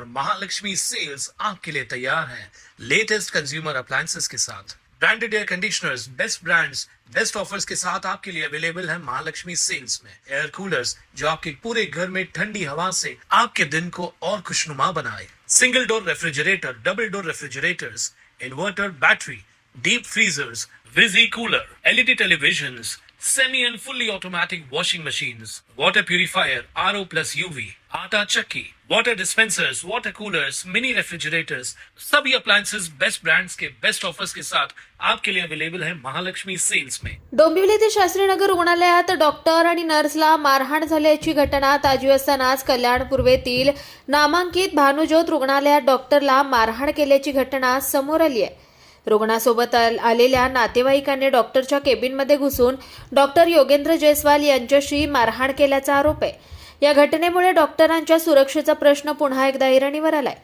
और महालक्ष्मी सेल्स आपके लिए तैयार है लेटेस्ट कंज्यूमर अप्लायंसेस के साथ। Branded air conditioners, best brands, best offers के साथ आपके लिए अवेलेबल है महालक्ष्मी सेल्स में। एयर कूलर्स जो आपके पूरे घर में ठंडी हवा से आपके दिन को और खुशनुमा बनाए। Single door refrigerator, double door refrigerators, inverter battery, deep freezers, visi cooler, LED televisions, semi and fully automatic washing machines, water purifier, RO plus UV, आटा चक्की, water dispensers, water coolers, mini refrigerators, सभी appliances best brands के best offers के साथ आपके लिए available है Mahalaxmi sales में। डोंबिवली येथे शास्त्रीनगर रुग्णालयात डॉक्टर आणि नर्सला मारहाण झाल्याची घटना ताजी असतानाच कल्याण पूर्वेतील नामांकित भानुज्योत रुग्णालयात डॉक्टरला मारहाण केल्याची घटना समोर आली आहे। रुग्णासोबत आलेल्या नातेवाईकांनी डॉक्टरच्या केबिनमध्ये घुसून डॉक्टर योगेंद्र जयस्वाल यांच्याशी मारहाण केल्याचा आरोप आहे। या घटनेमुळे डॉक्टरांच्या सुरक्षेचा प्रश्न पुन्हा एकदा ऐरणीवर आलाय।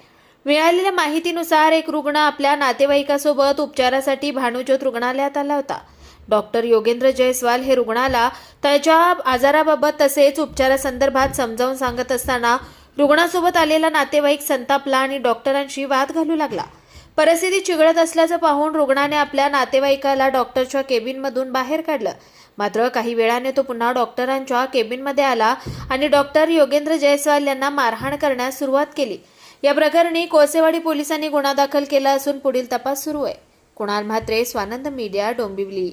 मिळालेल्या माहितीनुसार एक रुग्ण आपल्या नातेवाईकासोबत उपचारासाठी भानुज्योत रुग्णालयात आला होता। डॉक्टर योगेंद्र जयस्वाल हे रुग्णाला त्याच्या आजाराबाबत तसेच उपचारासंदर्भात समजावून सांगत असताना रुग्णासोबत आलेला नातेवाईक संतापला आणि डॉक्टरांशी वाद घालू लागला। परिस्थिती चिघळत असल्याचं पाहून रुग्णाने आपल्या नातेवाईकाला डॉक्टरच्या केबिनमधून बाहेर काढलं। मात्र काही वेळाने तो पुन्हा डॉक्टरांच्या केबिनमध्ये आला आणि डॉक्टर योगेंद्र जयस्वाल यांना मारहाण करण्यास सुरुवात केली। या प्रकरणी कोळसेवाडी पोलिसांनी गुन्हा दाखल केला असून पुढील तपास सुरू आहे। कुणाल म्हात्रे, स्वानंद मीडिया, डोंबिवली।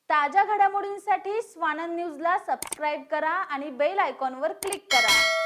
ताज्या घडामोडींसाठी स्वानंद न्यूजला सबस्क्राइब करा आणि बेल आयकॉनवर क्लिक करा।